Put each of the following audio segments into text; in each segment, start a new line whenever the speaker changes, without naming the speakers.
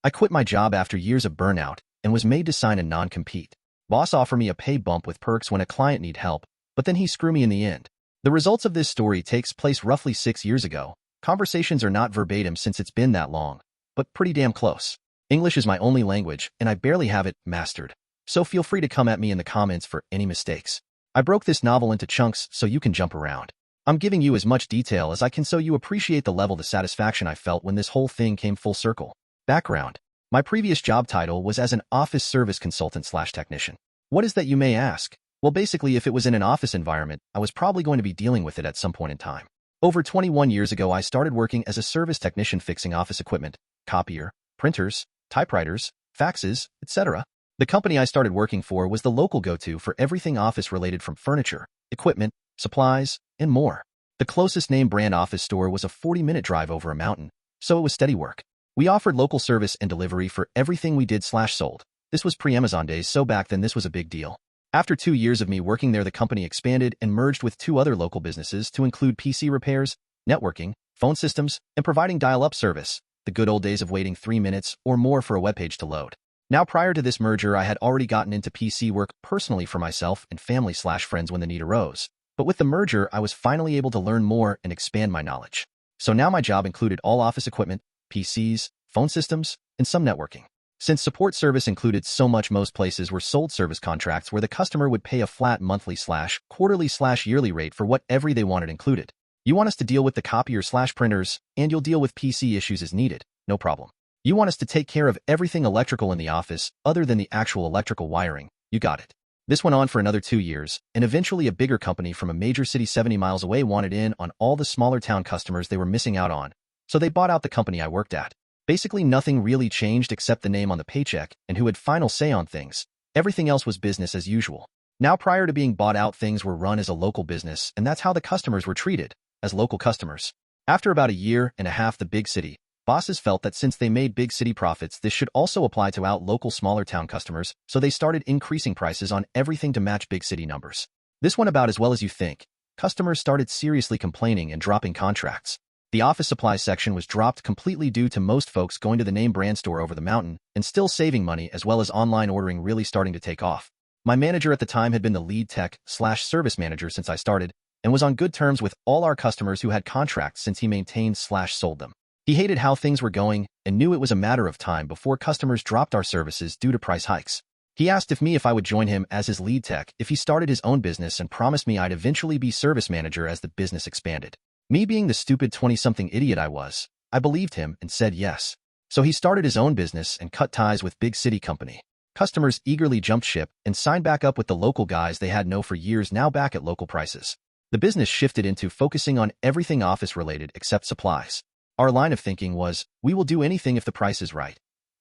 I quit my job after years of burnout and was made to sign a non-compete. Boss offered me a pay bump with perks when a client need help, but then he screwed me in the end. The results of this story takes place roughly 6 years ago. Conversations are not verbatim since it's been that long, but pretty damn close. English is my only language, and I barely have it mastered, so feel free to come at me in the comments for any mistakes. I broke this novel into chunks so you can jump around. I'm giving you as much detail as I can so you appreciate the level of satisfaction I felt when this whole thing came full circle. Background. My previous job title was as an office service consultant/technician. What is that, you may ask? Well, basically, if it was in an office environment, I was probably going to be dealing with it at some point in time. Over 21 years ago, I started working as a service technician fixing office equipment, copier, printers, typewriters, faxes, etc. The company I started working for was the local go-to for everything office-related, from furniture, equipment, supplies, and more. The closest name brand office store was a 40-minute drive over a mountain, so it was steady work. We offered local service and delivery for everything we did/sold. This was pre-Amazon days, so back then this was a big deal. After 2 years of me working there, the company expanded and merged with 2 other local businesses to include PC repairs, networking, phone systems, and providing dial-up service, the good old days of waiting 3 minutes or more for a webpage to load. Now, prior to this merger, I had already gotten into PC work personally for myself and family/friends when the need arose. But with the merger, I was finally able to learn more and expand my knowledge. So now my job included all office equipment, PCs, phone systems, and some networking. Since support service included so much, most places were sold service contracts where the customer would pay a flat monthly/quarterly/yearly rate for whatever they wanted included. You want us to deal with the copier/printers, and you'll deal with PC issues as needed, no problem. You want us to take care of everything electrical in the office other than the actual electrical wiring, you got it. This went on for another 2 years, and eventually a bigger company from a major city 70 miles away wanted in on all the smaller town customers they were missing out on, so they bought out the company I worked at. Basically, nothing really changed except the name on the paycheck and who had final say on things. Everything else was business as usual. Now, prior to being bought out, things were run as a local business, and that's how the customers were treated, as local customers. After about a year and a half, the big city bosses felt that since they made big city profits, this should also apply to out local smaller town customers, so they started increasing prices on everything to match big city numbers. This went about as well as you think. Customers started seriously complaining and dropping contracts. The office supply section was dropped completely due to most folks going to the name brand store over the mountain and still saving money, as well as online ordering really starting to take off. My manager at the time had been the lead tech/service manager since I started and was on good terms with all our customers who had contracts since he maintained/sold them. He hated how things were going and knew it was a matter of time before customers dropped our services due to price hikes. He asked if I would join him as his lead tech if he started his own business, and promised me I'd eventually be service manager as the business expanded. Me, being the stupid 20-something idiot I was, I believed him and said yes. So he started his own business and cut ties with big city company. Customers eagerly jumped ship and signed back up with the local guys they had known for years, now back at local prices. The business shifted into focusing on everything office-related except supplies. Our line of thinking was, we will do anything if the price is right.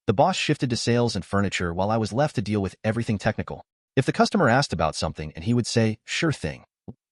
The boss shifted to sales and furniture while I was left to deal with everything technical. If the customer asked about something, and he would say, sure thing,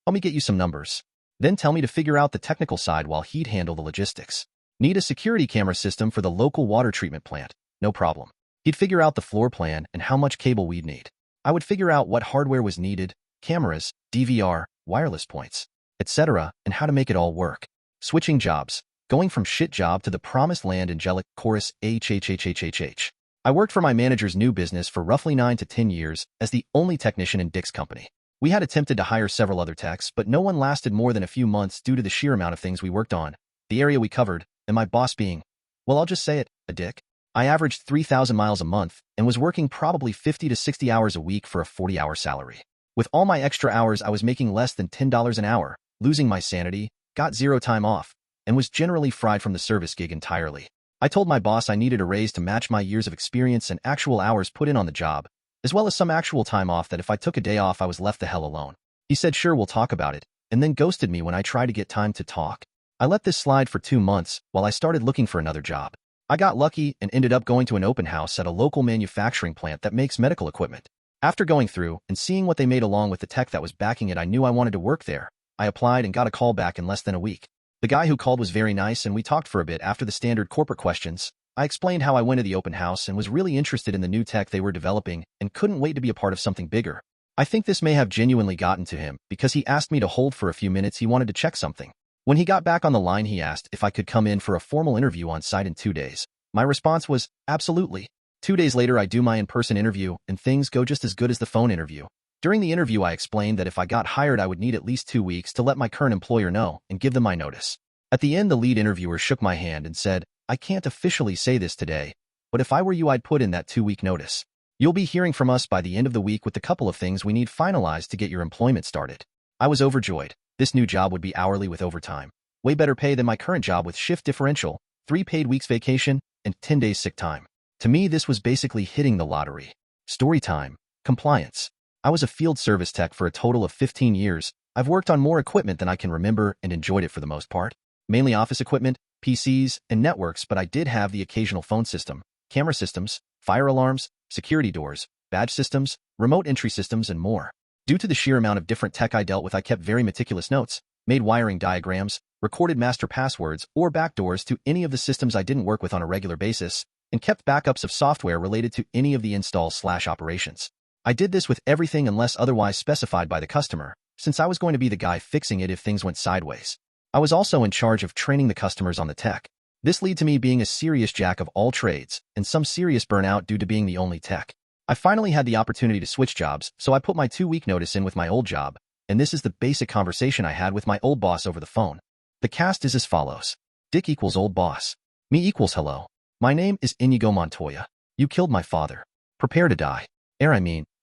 let me get you some numbers. Then tell me to figure out the technical side while he'd handle the logistics. Need a security camera system for the local water treatment plant? No problem. He'd figure out the floor plan and how much cable we'd need. I would figure out what hardware was needed, cameras, DVR, wireless points, etc., and how to make it all work. Switching jobs. Going from shit job to the promised land, angelic chorus HHHHHH. I worked for my manager's new business for roughly 9 to 10 years as the only technician in Dick's company. We had attempted to hire several other techs, but no one lasted more than a few months due to the sheer amount of things we worked on, the area we covered, and my boss being, well, I'll just say it, a dick. I averaged 3,000 miles a month and was working probably 50 to 60 hours a week for a 40-hour salary. With all my extra hours, I was making less than $10 an hour, losing my sanity, got 0 time off, and was generally fried from the service gig entirely. I told my boss I needed a raise to match my years of experience and actual hours put in on the job, as well as some actual time off, that if I took a day off I was left the hell alone. He said sure, we'll talk about it, and then ghosted me when I tried to get time to talk. I let this slide for 2 months while I started looking for another job. I got lucky and ended up going to an open house at a local manufacturing plant that makes medical equipment. After going through and seeing what they made along with the tech that was backing it, I knew I wanted to work there. I applied and got a call back in less than a week. The guy who called was very nice, and we talked for a bit. After the standard corporate questions, I explained how I went to the open house and was really interested in the new tech they were developing and couldn't wait to be a part of something bigger. I think this may have genuinely gotten to him because he asked me to hold for a few minutes. He wanted to check something. When he got back on the line, he asked if I could come in for a formal interview on site in 2 days. My response was, absolutely. 2 days later, I do my in-person interview, and things go just as good as the phone interview. During the interview, I explained that if I got hired, I would need at least 2 weeks to let my current employer know and give them my notice. At the end, the lead interviewer shook my hand and said, I can't officially say this today, but if I were you, I'd put in that 2-week notice. You'll be hearing from us by the end of the week with a couple of things we need finalized to get your employment started. I was overjoyed. This new job would be hourly with overtime. Way better pay than my current job with shift differential, 3 paid weeks vacation, and 10 days sick time. To me, this was basically hitting the lottery. Story time. Compliance. I was a field service tech for a total of 15 years. I've worked on more equipment than I can remember and enjoyed it for the most part. Mainly office equipment, PCs, and networks, but I did have the occasional phone system, camera systems, fire alarms, security doors, badge systems, remote entry systems, and more. Due to the sheer amount of different tech I dealt with, I kept very meticulous notes, made wiring diagrams, recorded master passwords or backdoors to any of the systems I didn't work with on a regular basis, and kept backups of software related to any of the install/operations. I did this with everything unless otherwise specified by the customer, since I was going to be the guy fixing it if things went sideways. I was also in charge of training the customers on the tech. This led to me being a serious jack of all trades and some serious burnout due to being the only tech. I finally had the opportunity to switch jobs, so I put my 2-week notice in with my old job, and this is the basic conversation I had with my old boss over the phone. The cast is as follows. Dick equals old boss. Me equals hello. My name is Inigo Montoya. You killed my father. Prepare to die.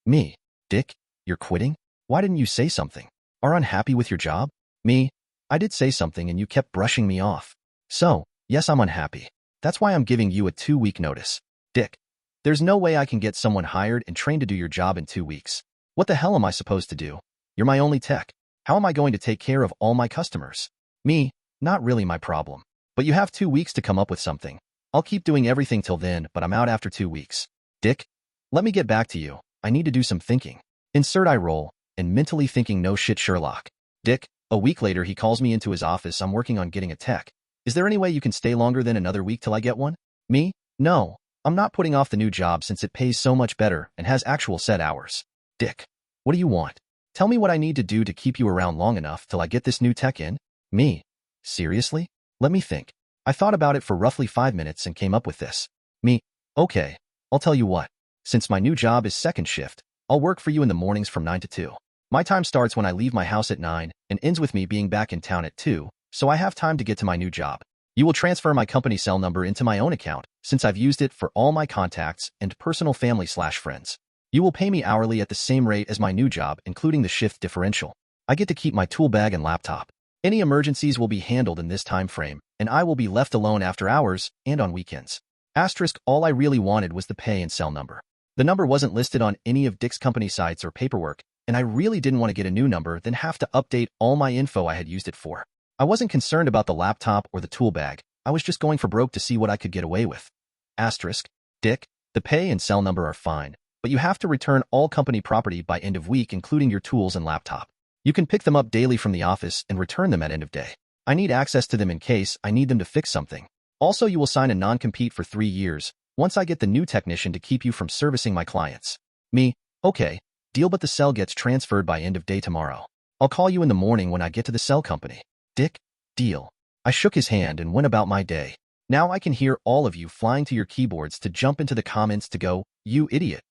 Me. Dick, you're quitting? Why didn't you say something? Are unhappy with your job? Me. I did say something and you kept brushing me off. So, yes, I'm unhappy. That's why I'm giving you a 2-week notice. Dick. There's no way I can get someone hired and trained to do your job in 2 weeks. What the hell am I supposed to do? You're my only tech. How am I going to take care of all my customers? Me. Not really my problem. But you have 2 weeks to come up with something. I'll keep doing everything till then, but I'm out after 2 weeks. Dick. Let me get back to you. I need to do some thinking. Insert eye roll, and mentally thinking no shit Sherlock. Dick. A week later, he calls me into his office. I'm working on getting a tech. Is there any way you can stay longer than another week till I get one? Me. No. I'm not putting off the new job since it pays so much better and has actual set hours. Dick. What do you want? Tell me what I need to do to keep you around long enough till I get this new tech in. Me. Seriously? Let me think. I thought about it for roughly 5 minutes and came up with this. Me. Okay. I'll tell you what. Since my new job is second shift, I'll work for you in the mornings from 9 to 2. My time starts when I leave my house at 9 and ends with me being back in town at 2, so I have time to get to my new job. You will transfer my company cell number into my own account, since I've used it for all my contacts and personal family/friends. You will pay me hourly at the same rate as my new job, including the shift differential. I get to keep my tool bag and laptop. Any emergencies will be handled in this time frame, and I will be left alone after hours and on weekends. Asterisk, all I really wanted was the pay and cell number. The number wasn't listed on any of Dick's company sites or paperwork, and I really didn't want to get a new number then have to update all my info I had used it for. I wasn't concerned about the laptop or the tool bag. I was just going for broke to see what I could get away with. Asterisk, Dick, the pay and cell number are fine, but you have to return all company property by end of week, including your tools and laptop. You can pick them up daily from the office and return them at end of day. I need access to them in case I need them to fix something. Also, you will sign a non-compete for 3 years once I get the new technician to keep you from servicing my clients. Me. Okay. Deal, but the cell gets transferred by end of day tomorrow. I'll call you in the morning when I get to the cell company. Dick. Deal. I shook his hand and went about my day. Now I can hear all of you flying to your keyboards to jump into the comments to go, you idiot.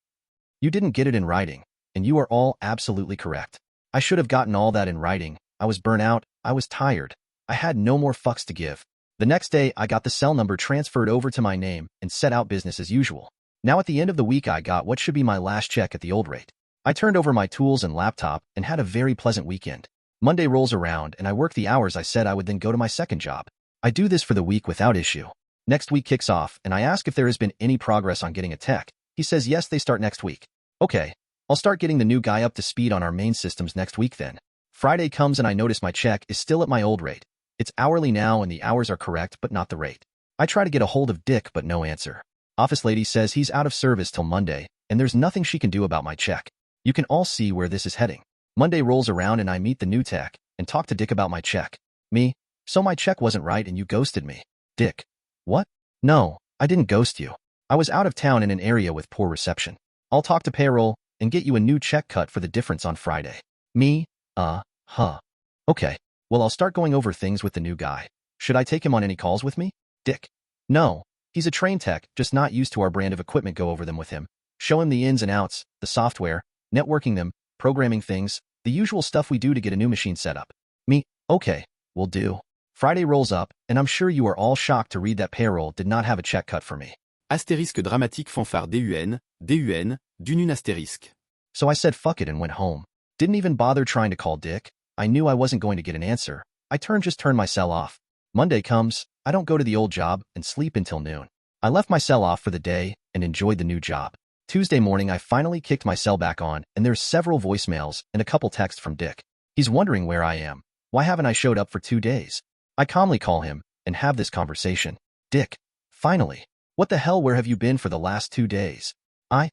You didn't get it in writing, and you are all absolutely correct. I should have gotten all that in writing. I was burnt out. I was tired. I had no more fucks to give. The next day, I got the cell number transferred over to my name and set out business as usual. Now at the end of the week, I got what should be my last check at the old rate. I turned over my tools and laptop and had a very pleasant weekend. Monday rolls around and I work the hours I said I would, then go to my second job. I do this for the week without issue. Next week kicks off and I ask if there has been any progress on getting a tech. He says yes, they start next week. Okay, I'll start getting the new guy up to speed on our main systems next week then. Friday comes and I notice my check is still at my old rate. It's hourly now and the hours are correct but not the rate. I try to get a hold of Dick but no answer. Office lady says he's out of service till Monday and there's nothing she can do about my check. You can all see where this is heading. Monday rolls around and I meet the new tech and talk to Dick about my check. Me. So my check wasn't right and you ghosted me. Dick. What? No, I didn't ghost you. I was out of town in an area with poor reception. I'll talk to payroll and get you a new check cut for the difference on Friday. Me. Okay. Well, I'll start going over things with the new guy. Should I take him on any calls with me? Dick. No. He's a train tech, just not used to our brand of equipment. Go over them with him. Show him the ins and outs, the software, networking them, programming things, the usual stuff we do to get a new machine set up. Me, okay, will do. Friday rolls up, and I'm sure you are all shocked to read that payroll did not have a check cut for me.
Astérisque dramatique fanfare DUN, d'une astérisque.
So I said fuck it and went home. Didn't even bother trying to call Dick. I knew I wasn't going to get an answer. I turned my cell off. Monday comes, I don't go to the old job and sleep until noon. I left my cell off for the day and enjoyed the new job. Tuesday morning I finally kicked my cell back on and there's several voicemails and a couple texts from Dick. He's wondering where I am. Why haven't I showed up for 2 days? I calmly call him and have this conversation. Dick, finally. What the hell, where have you been for the last 2 days? I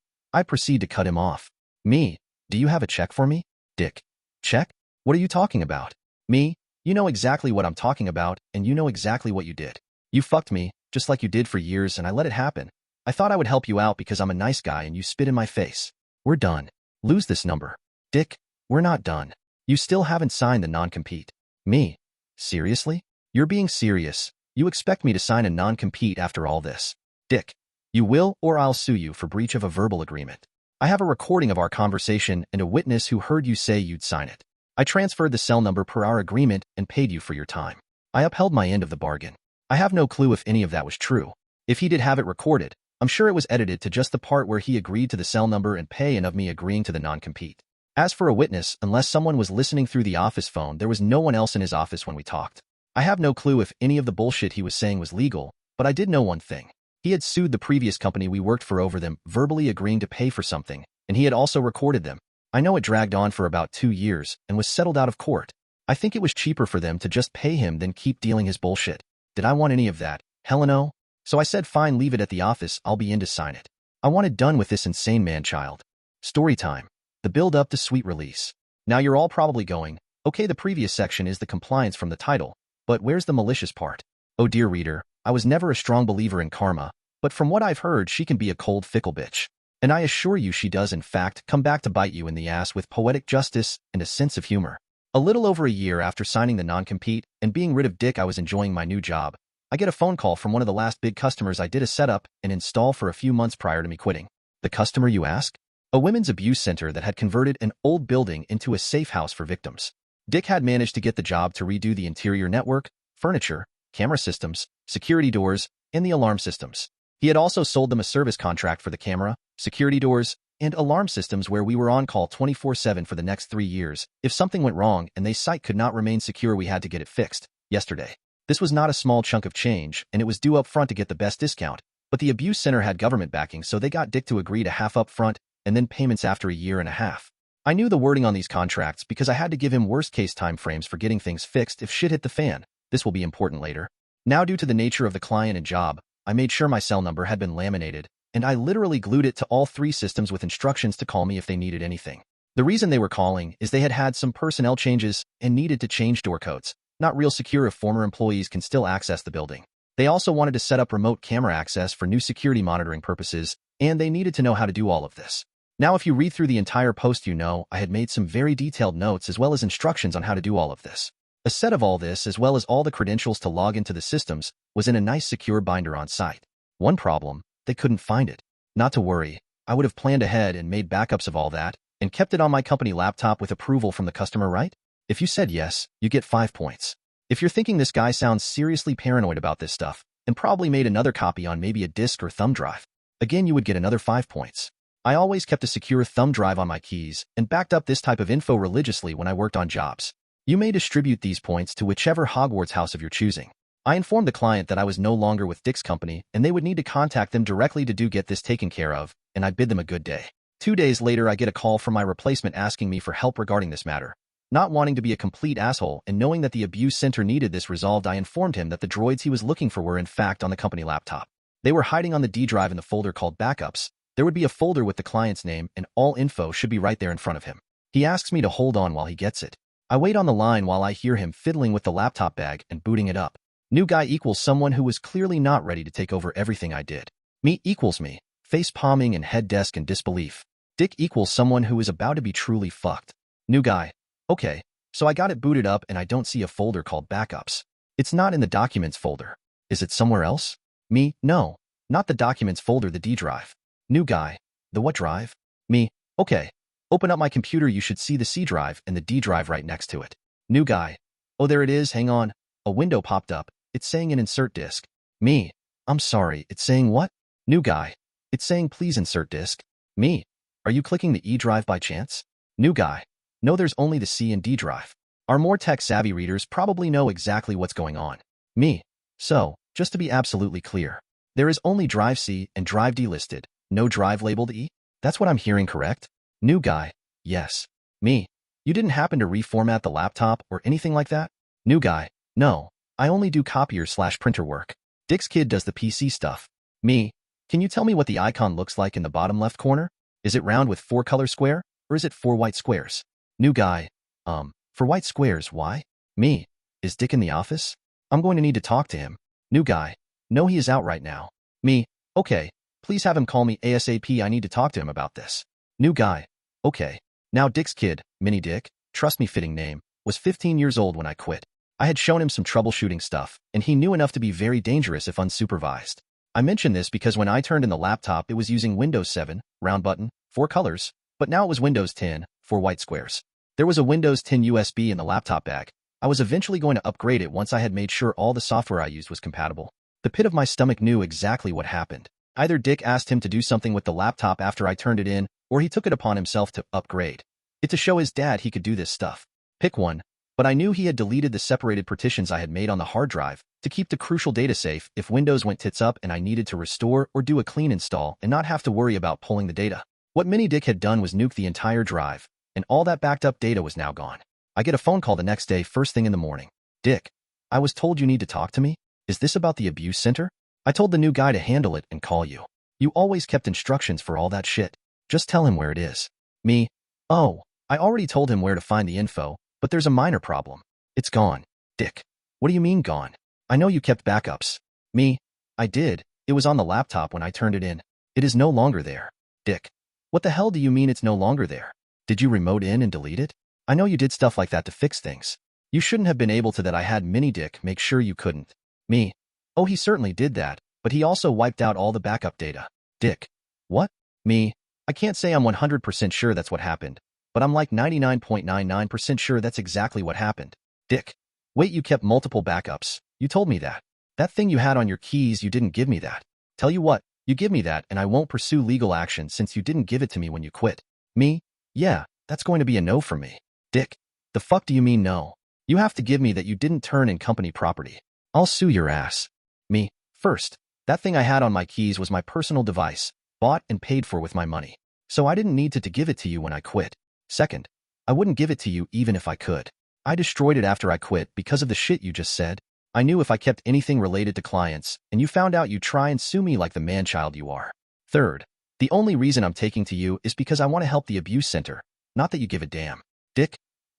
proceed to cut him off. Me, do you have a check for me? Dick, check? What are you talking about? Me, you know exactly what I'm talking about, and you know exactly what you did. You fucked me, just like you did for years, and I let it happen. I thought I would help you out because I'm a nice guy and you spit in my face. We're done. Lose this number. Dick, we're not done. You still haven't signed the non-compete. Me, seriously? You're being serious. You expect me to sign a non-compete after all this? Dick, you will or I'll sue you for breach of a verbal agreement. I have a recording of our conversation and a witness who heard you say you'd sign it. I transferred the cell number per our agreement and paid you for your time. I upheld my end of the bargain. I have no clue if any of that was true. If he did have it recorded, I'm sure it was edited to just the part where he agreed to the cell number and pay and of me agreeing to the non-compete. As for a witness, unless someone was listening through the office phone, there was no one else in his office when we talked. I have no clue if any of the bullshit he was saying was legal, but I did know one thing. He had sued the previous company we worked for over them, verbally agreeing to pay for something, and he had also recorded them. I know it dragged on for about 2 years and was settled out of court. I think it was cheaper for them to just pay him than keep dealing his bullshit. Did I want any of that? Hell no. So I said fine, leave it at the office, I'll be in to sign it. I wanted done with this insane man-child. Story time. The build-up to sweet release. Now you're all probably going, okay, the previous section is the compliance from the title, but where's the malicious part? Oh dear reader, I was never a strong believer in karma, but from what I've heard she can be a cold, fickle bitch. And I assure you she does in fact come back to bite you in the ass with poetic justice and a sense of humor. A little over a year after signing the non-compete and being rid of Dick, I was enjoying my new job. I get a phone call from one of the last big customers I did a setup and install for a few months prior to me quitting. The customer, you ask? A women's abuse center that had converted an old building into a safe house for victims. Dick had managed to get the job to redo the interior network, furniture, camera systems, security doors, and the alarm systems. He had also sold them a service contract for the camera, security doors, and alarm systems where we were on call 24/7 for the next 3 years. If something went wrong and their site could not remain secure, we had to get it fixed. Yesterday. This was not a small chunk of change, and it was due up front to get the best discount, but the abuse center had government backing, so they got Dick to agree to half up front and then payments after a year and a half. I knew the wording on these contracts because I had to give him worst-case timeframes for getting things fixed if shit hit the fan. This will be important later. Now, due to the nature of the client and job, I made sure my cell number had been laminated, and I literally glued it to all 3 systems with instructions to call me if they needed anything. The reason they were calling is they had had some personnel changes and needed to change door codes. Not real secure if former employees can still access the building. They also wanted to set up remote camera access for new security monitoring purposes, and they needed to know how to do all of this. Now, if you read through the entire post, you know I had made some very detailed notes as well as instructions on how to do all of this. A set of all this, as well as all the credentials to log into the systems, was in a nice secure binder on site. One problem, they couldn't find it. Not to worry, I would have planned ahead and made backups of all that, and kept it on my company laptop with approval from the customer, right? If you said yes, you get 5 points. If you're thinking this guy sounds seriously paranoid about this stuff, and probably made another copy on maybe a disk or thumb drive, again you would get another 5 points. I always kept a secure thumb drive on my keys and backed up this type of info religiously when I worked on jobs. You may distribute these points to whichever Hogwarts house of your choosing. I informed the client that I was no longer with Dick's company and they would need to contact them directly to get this taken care of, and I bid them a good day. 2 days later, I get a call from my replacement asking me for help regarding this matter. Not wanting to be a complete asshole and knowing that the abuse center needed this resolved, I informed him that the droids he was looking for were in fact on the company laptop. They were hiding on the D drive in the folder called Backups. There would be a folder with the client's name and all info should be right there in front of him. He asks me to hold on while he gets it. I wait on the line while I hear him fiddling with the laptop bag and booting it up. New guy equals someone who was clearly not ready to take over everything I did. Me equals me, face palming and head desk in disbelief. Dick equals someone who is about to be truly fucked. New guy. Okay, so I got it booted up and I don't see a folder called Backups. It's not in the Documents folder. Is it somewhere else? Me, no. Not the documents folder, the D drive. New guy. The what drive? Me. Okay. Open up my computer, you should see the C drive and the D drive right next to it. New guy. Oh, there it is, hang on. A window popped up. It's saying an insert disk. Me. I'm sorry, it's saying what? New guy. It's saying please insert disk. Me. Are you clicking the E drive by chance? New guy. No, there's only the C and D drive. Our more tech-savvy readers probably know exactly what's going on. Me. So, just to be absolutely clear, there is only drive C and drive D listed, no drive labeled E? That's what I'm hearing, correct? New guy. Yes. Me. You didn't happen to reformat the laptop or anything like that? New guy. No. I only do copier/printer work. Dick's kid does the PC stuff. Me. Can you tell me what the icon looks like in the bottom left corner? Is it round with 4 color square, or is it 4 white squares? New guy. For white squares, why? Me. Is Dick in the office? I'm going to need to talk to him. New guy. No, he is out right now. Me. Okay. Please have him call me ASAP, I need to talk to him about this. New guy. Okay. Now Dick's kid, Mini Dick, trust me, fitting name, was 15 years old when I quit. I had shown him some troubleshooting stuff, and he knew enough to be very dangerous if unsupervised. I mention this because when I turned in the laptop, it was using Windows 7, round button, 4 colors, but now it was Windows 10, 4 white squares. There was a Windows 10 USB in the laptop bag. I was eventually going to upgrade it once I had made sure all the software I used was compatible. The pit of my stomach knew exactly what happened. Either Dick asked him to do something with the laptop after I turned it in, or he took it upon himself to upgrade it to show his dad he could do this stuff. Pick one. But I knew he had deleted the separated partitions I had made on the hard drive to keep the crucial data safe if Windows went tits up and I needed to restore or do a clean install and not have to worry about pulling the data. What Mini Dick had done was nuke the entire drive, and all that backed up data was now gone. I get a phone call the next day, first thing in the morning. Dick, I was told you need to talk to me? Is this about the abuse center? I told the new guy to handle it and call you. You always kept instructions for all that shit. Just tell him where it is. Me. Oh, I already told him where to find the info, but there's a minor problem. It's gone. Dick. What do you mean gone? I know you kept backups. Me. I did. It was on the laptop when I turned it in. It is no longer there. Dick. What the hell do you mean it's no longer there? Did you remote in and delete it? I know you did stuff like that to fix things. You shouldn't have been able to. That I had Mini Dick make sure you couldn't. Me. Oh, he certainly did that, but he also wiped out all the backup data. Dick. What? Me. I can't say I'm 100% sure that's what happened, but I'm like 99.99% sure that's exactly what happened. Dick. Wait, you kept multiple backups. You told me that. That thing you had on your keys, you didn't give me that. Tell you what, you give me that and I won't pursue legal action since you didn't give it to me when you quit. Me. Yeah, that's going to be a no from me. Dick. The fuck do you mean no? You have to give me that you didn't turn in company property. I'll sue your ass. Me. First, that thing I had on my keys was my personal device, bought and paid for with my money. So I didn't need to give it to you when I quit. Second, I wouldn't give it to you even if I could. I destroyed it after I quit because of the shit you just said. I knew if I kept anything related to clients and you found out, you'd try and sue me like the man-child you are. Third, the only reason I'm taking to you is because I want to help the abuse center, not that you give a damn. Dick.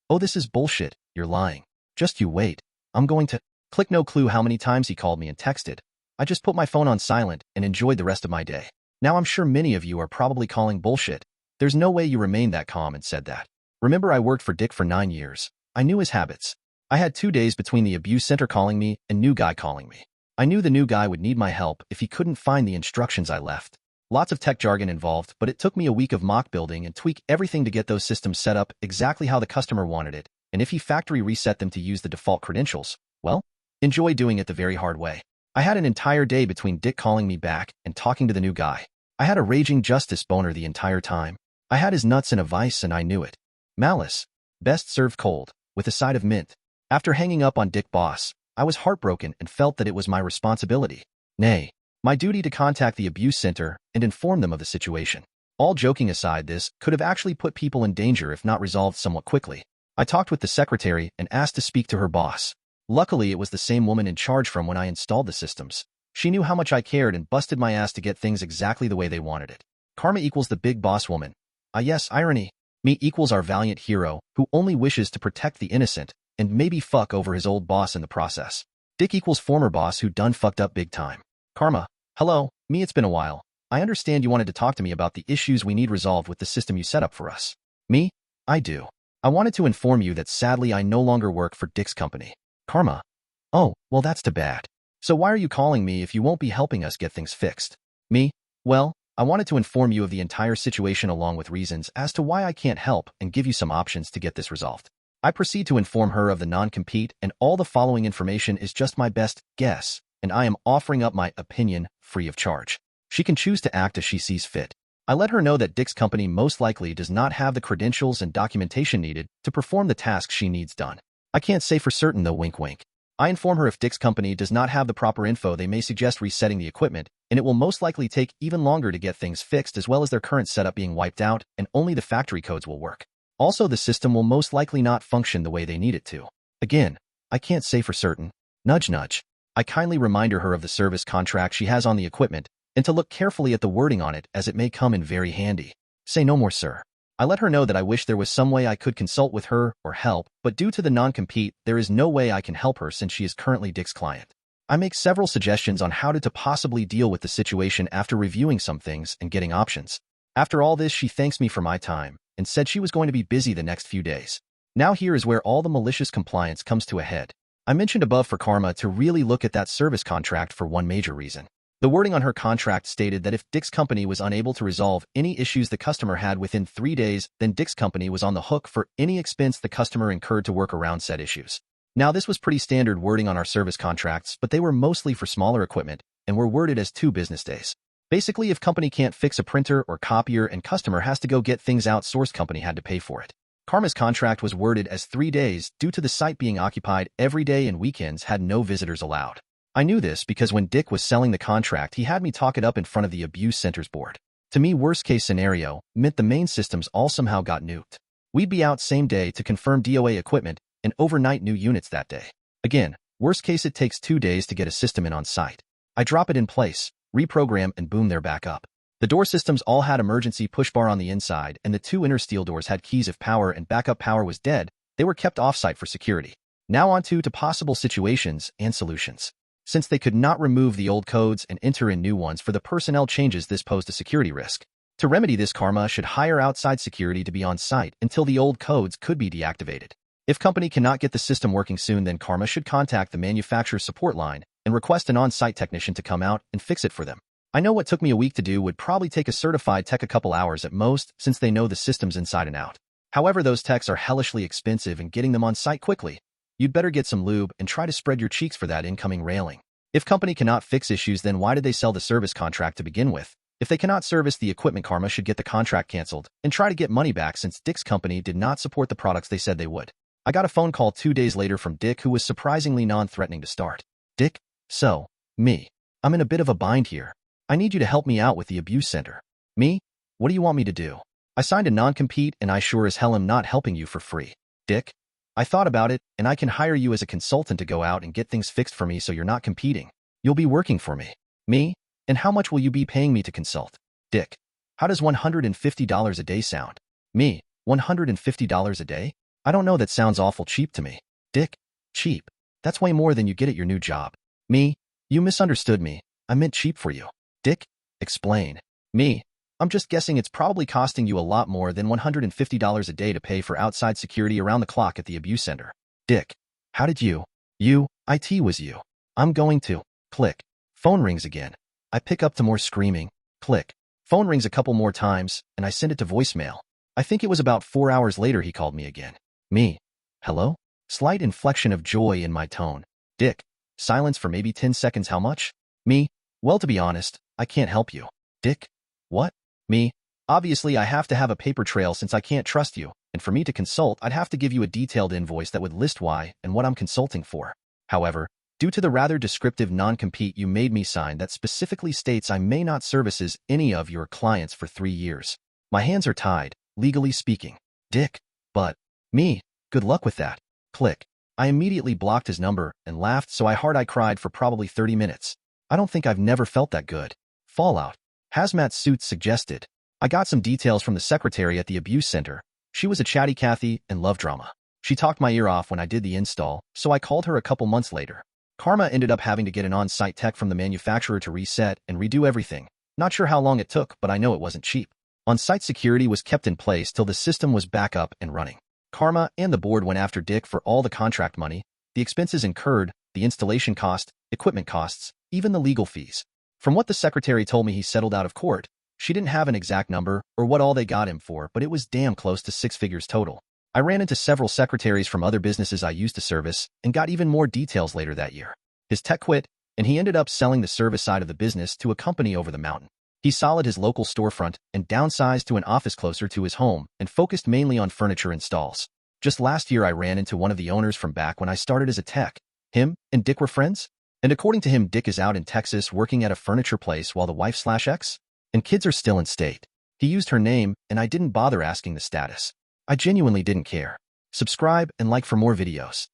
Oh, this is bullshit. You're lying. Just you wait. I'm going to... Click. No clue how many times he called me and texted. I just put my phone on silent and enjoyed the rest of my day. Now I'm sure many of you are probably calling bullshit. There's no way you remained that calm and said that. Remember, I worked for Dick for 9 years. I knew his habits. I had 2 days between the abuse center calling me and new guy calling me. I knew the new guy would need my help if he couldn't find the instructions I left. Lots of tech jargon involved, but it took me a week of mock building and tweak everything to get those systems set up exactly how the customer wanted it, and if he factory reset them to use the default credentials, well, enjoy doing it the very hard way. I had an entire day between Dick calling me back and talking to the new guy. I had a raging justice boner the entire time. I had his nuts in a vice and I knew it. Malice. Best served cold, with a side of mint. After hanging up on Dick Boss, I was heartbroken and felt that it was my responsibility. Nay, my duty to contact the abuse center and inform them of the situation. All joking aside, this could have actually put people in danger if not resolved somewhat quickly. I talked with the secretary and asked to speak to her boss. Luckily, it was the same woman in charge from when I installed the systems. She knew how much I cared and busted my ass to get things exactly the way they wanted it. Karma equals the big boss woman. Ah yes, irony. Me equals our valiant hero who only wishes to protect the innocent and maybe fuck over his old boss in the process. Dick equals former boss who done fucked up big time. Karma. Hello, me, it's been a while. I understand you wanted to talk to me about the issues we need resolved with the system you set up for us. Me? I do. I wanted to inform you that sadly I no longer work for Dick's company. Karma. Oh, well that's too bad. So why are you calling me if you won't be helping us get things fixed? Me? Well, I wanted to inform you of the entire situation along with reasons as to why I can't help and give you some options to get this resolved. I proceed to inform her of the non-compete, and all the following information is just my best guess, and I am offering up my opinion free of charge. She can choose to act as she sees fit. I let her know that Dick's company most likely does not have the credentials and documentation needed to perform the task she needs done. I can't say for certain though, wink wink. I inform her if Dick's company does not have the proper info, they may suggest resetting the equipment, and it will most likely take even longer to get things fixed, as well as their current setup being wiped out and only the factory codes will work. Also, the system will most likely not function the way they need it to. Again, I can't say for certain. Nudge nudge. I kindly remind her of the service contract she has on the equipment and to look carefully at the wording on it, as it may come in very handy. Say no more, sir. I let her know that I wish there was some way I could consult with her or help, but due to the non-compete, there is no way I can help her since she is currently Dick's client. I make several suggestions on how to possibly deal with the situation after reviewing some things and getting options. After all this, she thanks me for my time and said she was going to be busy the next few days. Now here is where all the malicious compliance comes to a head. I mentioned above for Karma to really look at that service contract for one major reason. The wording on her contract stated that if Dick's company was unable to resolve any issues the customer had within 3 days, then Dick's company was on the hook for any expense the customer incurred to work around said issues. Now, this was pretty standard wording on our service contracts, but they were mostly for smaller equipment and were worded as 2 business days. Basically, if company can't fix a printer or copier and customer has to go get things outsourced, company had to pay for it. Karma's contract was worded as 3 days due to the site being occupied every day and weekends had no visitors allowed. I knew this because when Dick was selling the contract, he had me talk it up in front of the abuse center's board. To me, worst case scenario meant the main systems all somehow got nuked. We'd be out same day to confirm DOA equipment and overnight new units that day. Again, worst case, it takes 2 days to get a system in on site. I drop it in place, reprogram, and boom, they're back up. The door systems all had emergency push bar on the inside, and the 2 inner steel doors had keys if power and backup power was dead. They were kept off-site for security. Now on to possible situations and solutions. Since they could not remove the old codes and enter in new ones for the personnel changes, this posed a security risk. To remedy this, Karma should hire outside security to be on site until the old codes could be deactivated. If company cannot get the system working soon, then Karma should contact the manufacturer's support line and request an on-site technician to come out and fix it for them. I know what took me a week to do would probably take a certified tech a couple hours at most, since they know the systems inside and out. However, those techs are hellishly expensive, and getting them on site quickly, you'd better get some lube and try to spread your cheeks for that incoming railing. If company cannot fix issues, then why did they sell the service contract to begin with? If they cannot service the equipment, Karma should get the contract canceled and try to get money back, since Dick's company did not support the products they said they would. I got a phone call 2 days later from Dick, who was surprisingly non-threatening to start. Dick? So, me. I'm in a bit of a bind here. I need you to help me out with the abuse center. Me? What do you want me to do? I signed a non-compete, and I sure as hell am not helping you for free. Dick? I thought about it, and I can hire you as a consultant to go out and get things fixed for me, so you're not competing. You'll be working for me. Me? And how much will you be paying me to consult? Dick. How does $150 a day sound? Me. $150 a day? I don't know, that sounds awful cheap to me. Dick. Cheap? That's way more than you get at your new job. Me. You misunderstood me. I meant cheap for you. Dick. Explain. Me. I'm just guessing it's probably costing you a lot more than $150 a day to pay for outside security around the clock at the abuse center. Dick. How did you? IT was you. I'm going to. Click. Phone rings again. I pick up to more screaming. Click. Phone rings a couple more times, and I send it to voicemail. I think it was about 4 hours later he called me again. Me. Hello? Slight inflection of joy in my tone. Dick. Silence for maybe 10 seconds. How much? Me. Well, to be honest, I can't help you. Dick. What? Me. Obviously, I have to have a paper trail since I can't trust you, and for me to consult, I'd have to give you a detailed invoice that would list why and what I'm consulting for. However, due to the rather descriptive non-compete you made me sign that specifically states I may not services any of your clients for 3 years, my hands are tied, legally speaking. Dick. But. Me. Good luck with that. Click. I immediately blocked his number and laughed so I cried for probably 30 minutes. I don't think I've never felt that good. Fallout. Hazmat suits suggested. I got some details from the secretary at the abuse center. She was a chatty Cathy and loved drama. She talked my ear off when I did the install, so I called her a couple months later. Karma ended up having to get an on-site tech from the manufacturer to reset and redo everything. Not sure how long it took, but I know it wasn't cheap. On-site security was kept in place till the system was back up and running. Karma and the board went after Dick for all the contract money, the expenses incurred, the installation cost, equipment costs, even the legal fees. From what the secretary told me, he settled out of court. She didn't have an exact number or what all they got him for, but it was damn close to 6 figures total. I ran into several secretaries from other businesses I used to service and got even more details later that year. His tech quit, and he ended up selling the service side of the business to a company over the mountain. He sold his local storefront and downsized to an office closer to his home and focused mainly on furniture installs. Just last year, I ran into one of the owners from back when I started as a tech. Him and Dick were friends, and according to him, Dick is out in Texas working at a furniture place while the wife/ex and kids are still in state. He used her name, and I didn't bother asking the status. I genuinely didn't care. Subscribe and like for more videos.